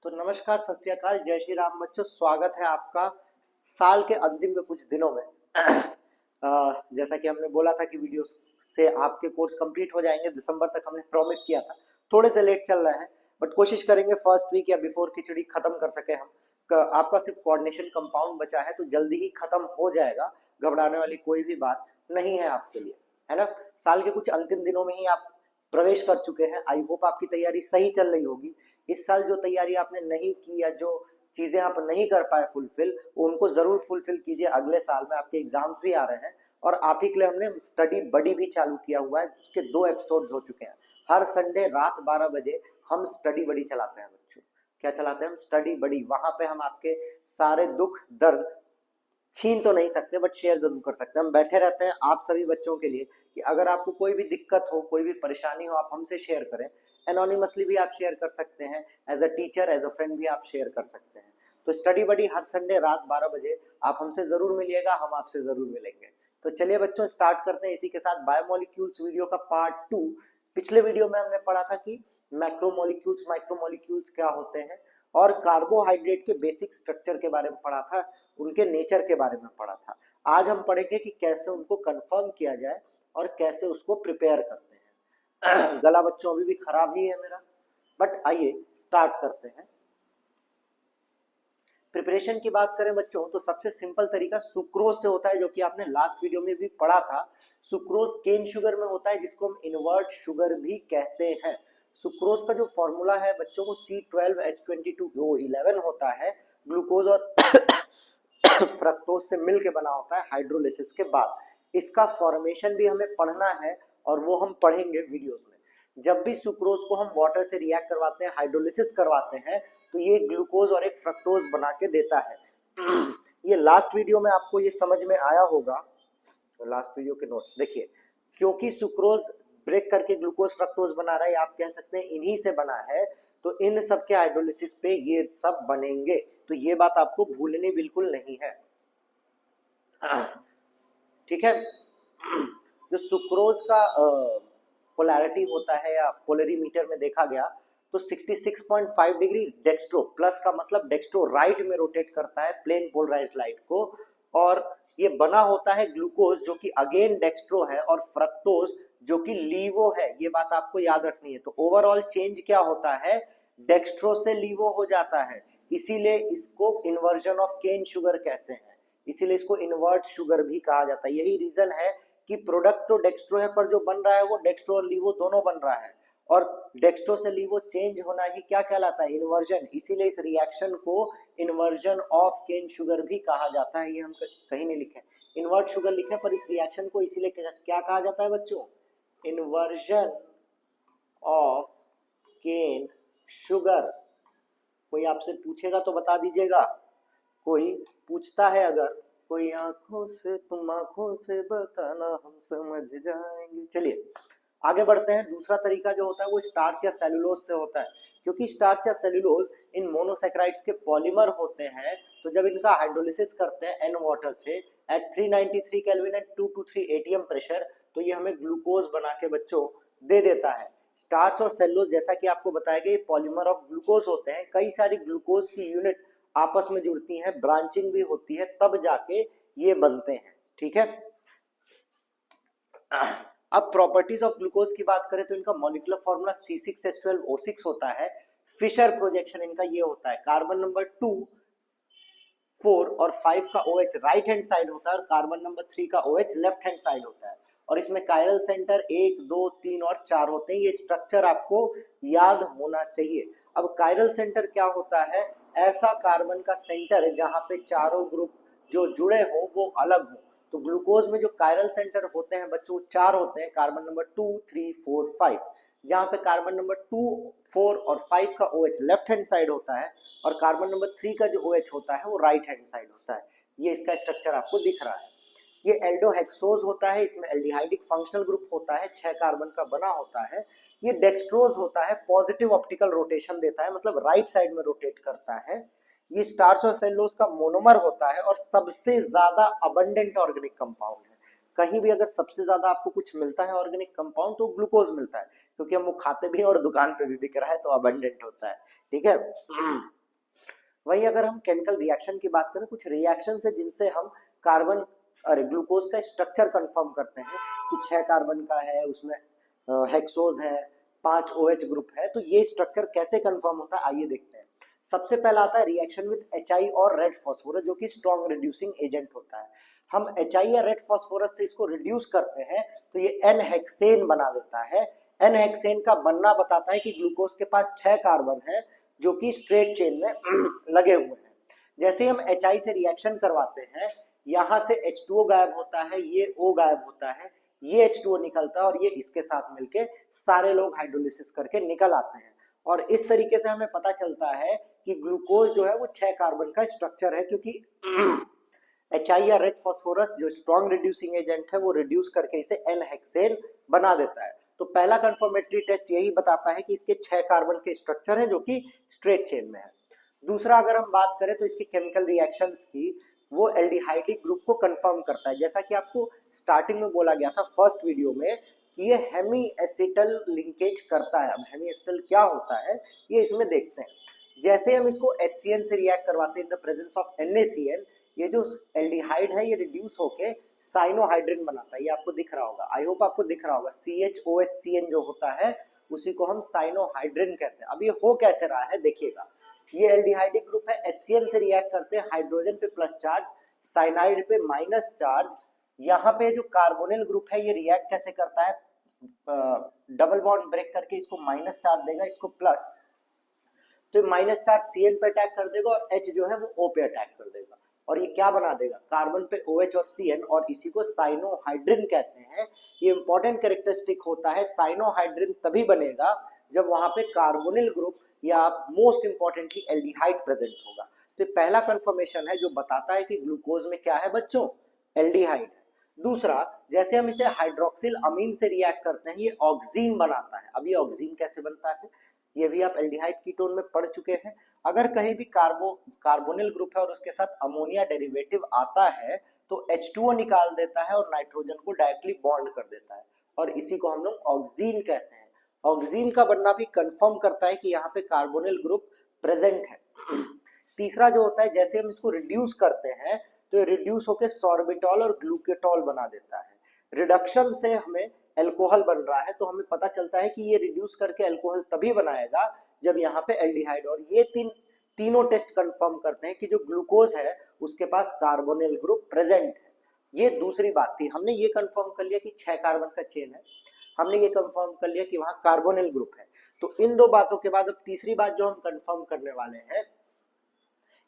तो नमस्कार, सत श्री अकाल, जय श्री राम बच्चों। स्वागत है आपका साल के अंतिम के कुछ दिनों में। जैसा कि हमने बोला था कि वीडियो से आपके कोर्स कंप्लीट हो जाएंगे, दिसंबर तक हमने प्रॉमिस किया था। थोड़े से लेट चल रहा है बट कोशिश करेंगे फर्स्ट वीक या बिफोर खिचड़ी खत्म कर सके हम। आपका सिर्फ कोऑर्डिनेशन कंपाउंड बचा है तो जल्दी ही खत्म हो जाएगा, घबराने वाली कोई भी बात नहीं है आपके लिए, है ना। साल के कुछ अंतिम दिनों में ही आप प्रवेश कर चुके हैं। आई होप आपकी तैयारी सही चल रही होगी। इस साल जो तैयारी आपने नहीं की या जो चीजें आप नहीं कर पाए फुलफिल, उनको जरूर फुलफिल कीजिए। अगले साल में आपके एग्जाम्स भी आ रहे हैं और आप ही के लिए हमने स्टडी बडी भी चालू किया हुआ है, उसके 2 एपिसोड्स हो चुके हैं। हर संडे रात 12 बजे हम स्टडी बडी चलाते हैं बच्चों। क्या चलाते हैं हम? स्टडी बडी। वहां पे हम आपके सारे दुख दर्द छीन तो नहीं सकते बट शेयर जरूर कर सकते हैं। हम बैठे रहते हैं आप सभी बच्चों के लिए कि अगर आपको कोई भी दिक्कत हो, कोई भी परेशानी हो, आप हमसे शेयर करें। एनोनिमसली भी आप शेयर कर सकते हैं, as a teacher as a friend भी आप शेयर कर सकते हैं। तो स्टडी बडी हर संडे रात 12 बजे आप हमसे जरूर मिलिएगा, हम आपसे जरूर मिलेंगे। तो चलिए बच्चों, स्टार्ट करते हैं इसी के साथ बायोमोलिक्यूल्स वीडियो का पार्ट 2। पिछले वीडियो में हमने पढ़ा था कि मैक्रोमोलिक्यूल्स माइक्रोमोलिक्यूल्स क्या होते हैं और कार्बोहाइड्रेट के बेसिक स्ट्रक्चर के बारे में पढ़ा था, उनके नेचर के बारे में पढ़ा था। आज हम पढ़ेंगे कि कैसे उनको कंफर्म किया जाए और कैसे उसको प्रिपेयर करते हैं। गला बच्चों अभी भी खराब ही है मेरा, बट आइए स्टार्ट करते हैं। प्रिपरेशन की बात करें बच्चों तो सबसे सिंपल तरीका सुक्रोज से होता है, जो कि आपने लास्ट वीडियो में भी पढ़ा था। सुक्रोज केन शुगर में होता है, जिसको हम इनवर्ट शुगर भी कहते हैं। सुक्रोज का जो फॉर्मूला है बच्चों को C12H22 11 होता है। ग्लूकोज और फ्रक्टोज से मिलके बना होता है हाइड्रोलिसिस के बाद। इसका फॉर्मेशन भी हमें पढ़ना है और वो हम पढ़ेंगे वीडियोस में। जब भी सुक्रोज को हम वाटर से रिएक्ट करवाते हैं, हाइड्रोलिसिस करवाते हैं, तो ये ग्लूकोज और एक फ्रक्टोज बना के देता है। ये लास्ट वीडियो में आपको ये समझ में आया होगा। तो लास्ट वीडियो के नोट्स देखिए, क्योंकि सुक्रोज ब्रेक करके ग्लूकोज फ्रक्टोज बना रहा है, आप कह सकते हैं इन्हीं से बना है, तो इन सब के हाइड्रोलिसिस पे ये सब बनेंगे। तो ये बात आपको भूलनी बिल्कुल नहीं है, ठीक है। जो सुक्रोज का पोलैरिटी होता है या पोलरीमीटर में देखा गया तो 66.5 डिग्री डेक्स्ट्रो, प्लस का मतलब डेक्स्ट्रो राइट में रोटेट करता है प्लेन पोलराइज्ड लाइट को। और ये बना होता है ग्लूकोज जो कि अगेन डेक्स्ट्रो है, और फ्रक्टोज जो कि लीवो है। ये बात आपको याद रखनी है। तो ओवरऑल चेंज क्या होता है? डेक्स्ट्रो से लीवो हो जाता है, इसीलिए इसको इन्वर्जन ऑफ केन शुगर कहते हैं, इसीलिए इसको इन्वर्ट शुगर भी कहा जाता है। यही रीजन है कि प्रोडक्ट तो डेक्स्ट्रो है पर जो बन रहा है वो डेक्स्ट्रो और लीवो दोनों बन रहा है, और डेक्स्ट्रो से लीवो चेंज होना ही क्या कहलाता है? इन्वर्जन। इसीलिए इस रिएक्शन को इन्वर्जन ऑफ केन शुगर भी कहा जाता है। ये हम कहीं नहीं लिखे, इन्वर्ट शुगर लिखे, पर इस रिएक्शन को इसीलिए क्या कहा जाता है बच्चों? Inversion of cane sugar. कोई आपसे पूछेगा तो बता दीजिएगा, कोई पूछता है अगर, कोई आंखों से तुम आंखों से बताना हम समझ जाएंगे। चलिए आगे बढ़ते हैं। दूसरा तरीका जो होता है वो स्टार्च या सेलुलोज से होता है, क्योंकि स्टार्च या सेलुलोज इन मोनोसेक्राइड्स के पॉलीमर होते हैं। तो जब इनका हाइड्रोलिसिस करते हैं एन वाटर से at 393 kelvin and 223 atm pressure, तो ये हमें ग्लूकोज बना के बच्चों दे देता है। स्टार्च और सेलुलोज जैसा कि आपको बताया गया पॉलीमर ऑफ ग्लूकोज होते हैं। कई सारी ग्लूकोज की यूनिट आपस में जुड़ती हैं, ब्रांचिंग भी होती है, तब जाके ये बनते हैं, ठीक है। अब प्रॉपर्टीज ऑफ ग्लूकोज की बात करें तो इनका मॉलिक्यूलर फॉर्मूला C6H12O6 होता है। फिशर प्रोजेक्शन इनका ये होता है, कार्बन नंबर 2, 4 और 5 का OH राइट हैंड साइड होता है और कार्बन नंबर 3 का OH लेफ्ट हैंड साइड होता है। और इसमें कायरल सेंटर 1, 2, 3 और 4 होते हैं। ये स्ट्रक्चर आपको याद होना चाहिए। अब कायरल सेंटर क्या होता है? ऐसा कार्बन का सेंटर है जहां पे चारों ग्रुप जो जुड़े हो वो अलग हो। तो ग्लूकोज में जो कायरल सेंटर होते हैं बच्चों 4 होते हैं, कार्बन नंबर 2, 3, 4, 5। जहां पे कार्बन नंबर 2, 4 और 5 का OH लेफ्ट हैंड साइड होता है और कार्बन नंबर 3 का जो OH होता है वो राइट हैंड साइड होता है। ये इसका स्ट्रक्चर आपको दिख रहा है। ये एल्डोहेक्सोज होता है, इसमें एल्डिहाइडिक फंक्शनल ग्रुप होता है, 6 कार्बन का बना होता है। ये डेक्सट्रोज होता है, पॉजिटिव ऑप्टिकल रोटेशन देता है, मतलब राइट साइड में रोटेट करता है। ये स्टार्च और सेलुलोज का मोनोमर होता है और सबसे ज्यादा अबंडेंट ऑर्गेनिक कंपाउंड है। कहीं भी अगर सबसे ज्यादा आपको कुछ मिलता है ऑर्गेनिक कंपाउंड तो ग्लूकोज मिलता है, क्योंकि हम वो खाते भी हैं और दुकान पे भी बिक रहा है तो अबंडेंट होता है। ठीक है। वही अगर हम केमिकल रिएक्शन की बात करें, कुछ रिएक्शन है जिनसे हम कार्बन अरे ग्लूकोज का स्ट्रक्चर कंफर्म करते हैं कि 6 कार्बन का है, उसमें हेक्सोज है, 5 OH ग्रुप है, तो ये स्ट्रक्चर कैसे कंफर्म होता है आइए देखते हैं। सबसे पहला आता है रिएक्शन विद HI और रेड फास्फोरस, जो कि स्ट्रॉन्ग रिड्यूसिंग एजेंट होता है। हम HI या रेड फास्फोरस से इसको रिड्यूस करते हैं तो ये N हेक्सेन बना देता है। N हेक्सेन का बनना बताता है कि ग्लूकोज के पास 6 कार्बन है जो कि स्ट्रेट चेन में लगे हुए हैं। जैसे हम HI से रिएक्शन करवाते हैं, यहाँ से H2O गायब होता है, ये O गायब होता है, ये H2O निकलता है और ये इसके साथ मिलके सारे लोग हाइड्रोलिसिस करके निकल आते हैं। और इस तरीके से हमें पता चलता है कि ग्लूकोज जो है वो 6 कार्बन का स्ट्रक्चर है, क्योंकि HI या रेड फास्फोरस जो स्ट्रॉन्ग रिड्यूसिंग एजेंट है वो रिड्यूस करके इसे N हेक्सेन बना देता है। तो पहला कंफर्मेटरी टेस्ट यही बताता है कि इसके 6 कार्बन के स्ट्रक्चर है जो कि स्ट्रेट चेन में है। दूसरा अगर हम बात करें तो इसकी केमिकल रिएक्शंस की, वो एल्डिहाइडिक ग्रुप को कंफर्म करता है। जैसा कि आपको स्टार्टिंग में बोला गया था फर्स्ट वीडियो में कि ये हेमी एसिटल लिंकेज करता है। अब हेमी एसिटल क्या होता है ये इसमें देखते हैं। जैसे हम इसको HCN से रिएक्ट करवाते हैं in the presence of NaCN, ये जो एल्डिहाइड है ये रिड्यूस होके साइनोहाइड्रिन बनाता है, ये आपको दिख रहा होगा, आई होप आपको दिख रहा होगा। CHOHCN जो होता है उसी को हम साइनोहाइड्रिन कहते हैं। अब ये हो कैसे रहा है देखिएगा, ये एल्डिहाइडिक ग्रुप है, HCN से रिएक्ट करते हैं, हाइड्रोजन पे प्लस चार्ज, साइनाइड पे माइनस चार्ज। यहाँ पे जो कार्बोनिल ग्रुप है ये रिएक्ट कैसे करता है, डबल बॉन्ड ब्रेक करके इसको माइनस चार्ज देगा, इसको प्लस, तो माइनस चार्ज CN पे अटैक कर देगा और H जो है वो O पे अटैक कर देगा और ये क्या बना देगा, कार्बन पे OH और CN, और इसी को साइनोहाइड्रिन कहते हैं। ये इंपॉर्टेंट कैरेक्टरिस्टिक होता है, साइनोहाइड्रिन तभी बनेगा जब वहां पे कार्बोनिल ग्रुप या मोस्ट इंपॉर्टेंटली एल्डिहाइड प्रेजेंट होगा। तो पहला कंफर्मेशन है जो बताता है कि ग्लूकोज में क्या है बच्चों, एल्डिहाइड है। दूसरा, जैसे हम इसे हाइड्रोक्सिल अमीन से रिएक्ट करते हैं ये ऑक्सीन बनाता है। अब ये ऑक्सीन कैसे बनता है ये भी आप एल्डिहाइड कीटोन में पढ़ चुके हैं। अगर कहीं भी कार्बोनिल ग्रुप है और उसके साथ अमोनिया डेरिवेटिव आता है तो H2O निकाल देता है और नाइट्रोजन को डायरेक्टली बॉन्ड कर देता है और इसी को हम लोग ऑक्सीन कहते हैं। ऑक्सीन का बनना भी कंफर्म करता है कि यहाँ पे कार्बोनिल ग्रुप प्रेजेंट है। तीसरा जो होता है, जैसे हम इसको रिड्यूस करते हैं तो ये रिड्यूस होकर सॉर्बिटॉल और ग्लूकेटॉल बना देता है। रिडक्शन से हमें एल्कोहल बन रहा है तो हमें पता चलता है कि ये रिड्यूस करके एल्कोहल तभी बनाएगा जब यहाँ पे एल्डिहाइड, और ये तीनों टेस्ट कंफर्म करते हैं कि जो ग्लूकोज है उसके पास कार्बोनिल ग्रुप प्रेजेंट है। ये दूसरी बात थी, हमने ये कंफर्म कर लिया कि 6 कार्बन का चेन है, हमने ये कंफर्म कर लिया कि वहां कार्बोनिल ग्रुप है। तो इन दो बातों के बाद अब तीसरी बात जो हम कंफर्म करने वाले हैं,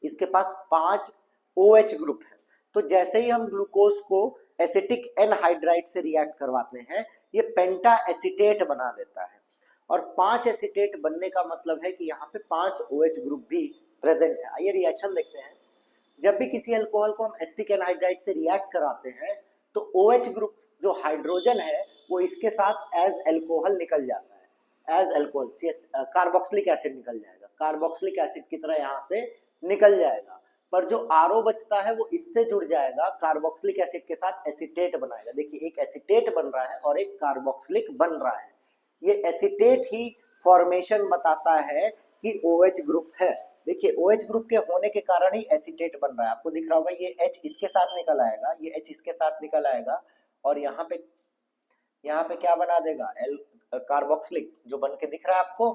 इसके पास 5 OH ग्रुप है। तो जैसे ही हम ग्लूकोज को एसिटिक एनहाइड्राइड से रिएक्ट करवाते हैं ये पेंटा एसिटेट बना देता है, और 5 एसिटेट बनने का मतलब है कि यहाँ पे 5 OH ग्रुप भी प्रेजेंट है। आइए रिएक्शन देखते हैं। जब भी किसी अल्कोहल को हम एसिटिक एनहाइड्राइड से रिएक्ट कराते हैं तो OH ग्रुप जो हाइड्रोजन है वो इसके साथ एज एल्कोहल निकल जाता है, एज एल्कोहल कार्बोक्सिलिक एसिड निकल जाएगा, कार्बोक्सिलिक एसिड की तरह यहाँ से निकल जाएगा। पर जो RO बचता है वो इससे जुड़ जाएगा, कार्बोक्सिलिक एसिड के साथ एसिटेट बनाएगा। देखिए एक एसिटेट बन रहा है और एक कार्बोक्सिलिक बन रहा है। ये एसिटेट ही फॉर्मेशन बताता है कि OH ग्रुप है। देखिए OH ग्रुप के होने के कारण ही एसिटेट बन रहा है, आपको दिख रहा होगा ये H इसके साथ निकल आएगा, ये H इसके साथ निकल आएगा और यहाँ पे क्या बना देगा, कार्बोक्सिलिक जो बन के दिख रहा है आपको,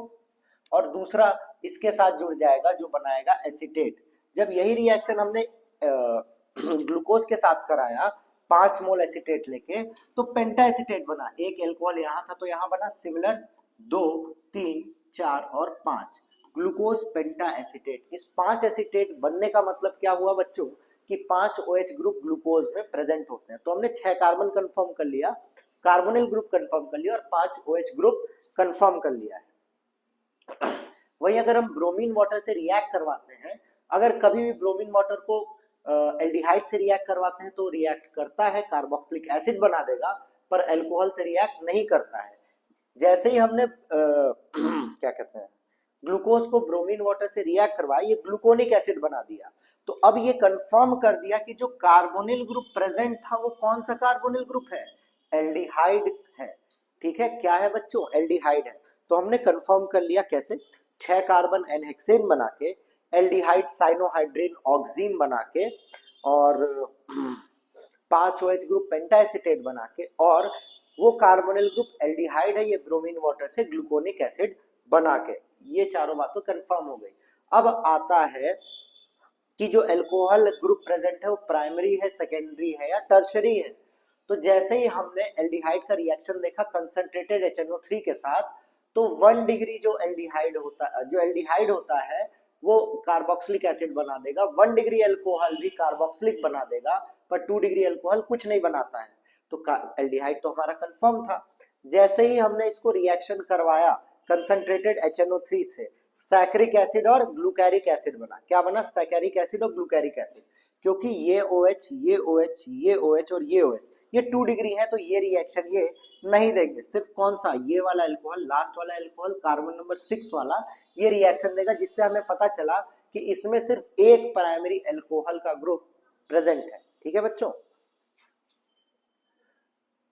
और दूसरा इसके साथ जुड़ जाएगा जो बनाएगा एसिटेट। जब यही रिएक्शन हमने ग्लूकोज के साथ कराया 5 मोल एसिटेट लेके तो पेंटा एसिटेट बना, एक एल्कोहल यहाँ था तो यहाँ बना सिमिलर 2, 3, 4 और 5 ग्लूकोज पेंटा एसिटेट। इस 5 एसिटेट बनने का मतलब क्या हुआ बच्चों कि 5 OH ग्रुप ग्लूकोज में प्रेजेंट होते हैं। तो हमने 6 कार्बन कंफर्म कर लिया, कार्बोनिल ग्रुप कंफर्म कर लिया और 5 OH ग्रुप कंफर्म कर लिया है। वही अगर हम ब्रोमीन वाटर से रिएक्ट करवाते हैं, अगर कभी भी ब्रोमीन वाटर को एल्डिहाइड से रिएक्ट करवाते हैं तो रिएक्ट करता है, कार्बोक्सिलिक एसिड बना देगा, पर अल्कोहल से रिएक्ट नहीं करता है। जैसे ही हमने क्या कहते हैं ग्लूकोज को ब्रोमीन वाटर से रिएक्ट करवाया, ये ग्लूकोनिक एसिड बना दिया। तो अब ये कंफर्म कर दिया कि जो कार्बोनिल ग्रुप प्रेजेंट था वो कौन सा कार्बोनिल ग्रुप है, एल्डिहाइड है। ठीक है, क्या है बच्चों, एल्डिहाइड है। तो हमने कंफर्म कर लिया कैसे, 6 कार्बन एनहेक्सेन बना के, एल्डिहाइड साइनोहाइड्रिन ऑक्सीन बना के, और 5 OH ग्रुप पेंटाएसिटेट बना के, और वो कार्बोनिल ग्रुप एल्डिहाइड है, ये ब्रोमीन वाटर से ग्लूकोनिक एसिड बना के। ये चारों बातें कंफर्म हो गई। अब आता है कि जो अल्कोहल ग्रुप प्रेजेंट है वो प्राइमरी है, सेकेंडरी है या टर्शरी है। तो जैसे ही हमने एल्डिहाइड का रिएक्शन देखा कंसंट्रेटेड HNO3 के साथ, तो 1 डिग्री जो एल्डिहाइड होता है वो कार्बोक्सिलिक एसिड बना देगा, 1 डिग्री अल्कोहल भी कार्बोक्सिलिक बना देगा, पर 2 डिग्री अल्कोहल कुछ नहीं बनाता है। तो एल्डिहाइड तो हमारा कंफर्म था। जैसे ही हमने इसको रिएक्शन करवाया कंसंट्रेटेड HNO3 से, सैकरिक एसिड और ग्लूकैरिक एसिड बना। क्या बना, सैकरिक एसिड और ग्लूकैरिक एसिड। क्योंकि ये OH, ये OH, ये OH और ये OH ये 2 डिग्री है, तो ये रिएक्शन ये नहीं देंगे। सिर्फ कौन सा, ये वाला अल्कोहल, लास्ट वाला अल्कोहल, कार्बन नंबर 6 वाला, ये रिएक्शन देगा, जिससे हमें पता चला कि इसमें सिर्फ एक प्राइमरी अल्कोहल का ग्रुप प्रेजेंट है। ठीक है बच्चों,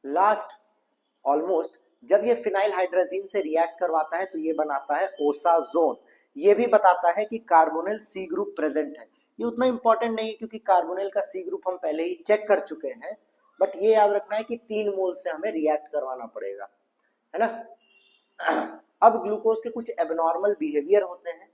लास्ट ऑलमोस्ट जब ये फिनाइल हाइड्रोजीन से रिएक्ट करवाता है तो ये बनाता है ओसाजोन। ये भी बताता है कि कार्बोनिल सी ग्रुप प्रेजेंट है। ये उतना इंपॉर्टेंट नहीं है क्योंकि कार्बोनिल का सी ग्रुप हम पहले ही चेक कर चुके हैं, बट ये याद रखना है कि 3 मोल से हमें रिएक्ट करवाना पड़ेगा, है ना। अब ग्लूकोज के कुछ एबनॉर्मल बिहेवियर होते हैं।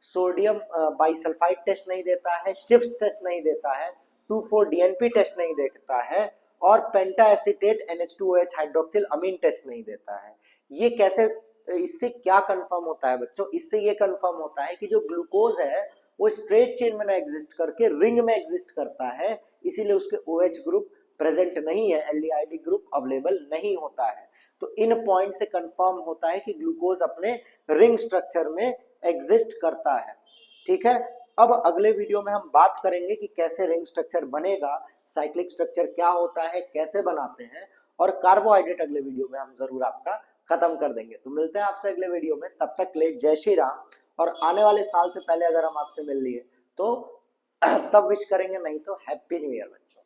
सोडियम बाइसल्फाइड टेस्ट नहीं देता है, शिफ्ट टेस्ट नहीं देता है, 2,4-DNP टेस्ट नहीं देता है, और पेंटा एसिटेट NH2OH हाइड्रोक्सिल अमीन टेस्ट नहीं देता है। ये कैसे, इससे क्या कंफर्म होता है बच्चों, इससे ये कंफर्म होता है कि जो ग्लूकोज है वो स्ट्रेट चेन में ना एग्जिस्ट करके रिंग में एग्जिस्ट करता है, इसीलिए उसके OH ग्रुप प्रेजेंट नहीं है, एल्डिहाइड ग्रुप अवेलेबल नहीं होता है। तो इन पॉइंट से कंफर्म होता है कि ग्लूकोज अपने रिंग स्ट्रक्चर में एग्जिस्ट करता है। ठीक है, अब अगले वीडियो में हम बात करेंगे कि कैसे रिंग स्ट्रक्चर बनेगा, साइक्लिक स्ट्रक्चर क्या होता है, कैसे बनाते हैं, और कार्बोहाइड्रेट अगले वीडियो में हम जरूर आपका खत्म कर देंगे। तो मिलते हैं आपसे अगले वीडियो में, तब तक ले जय श्री राम। और आने वाले साल से पहले अगर हम आपसे मिल लिए तो तब विश करेंगे, नहीं तो हैप्पी न्यू ईयर बच्चों।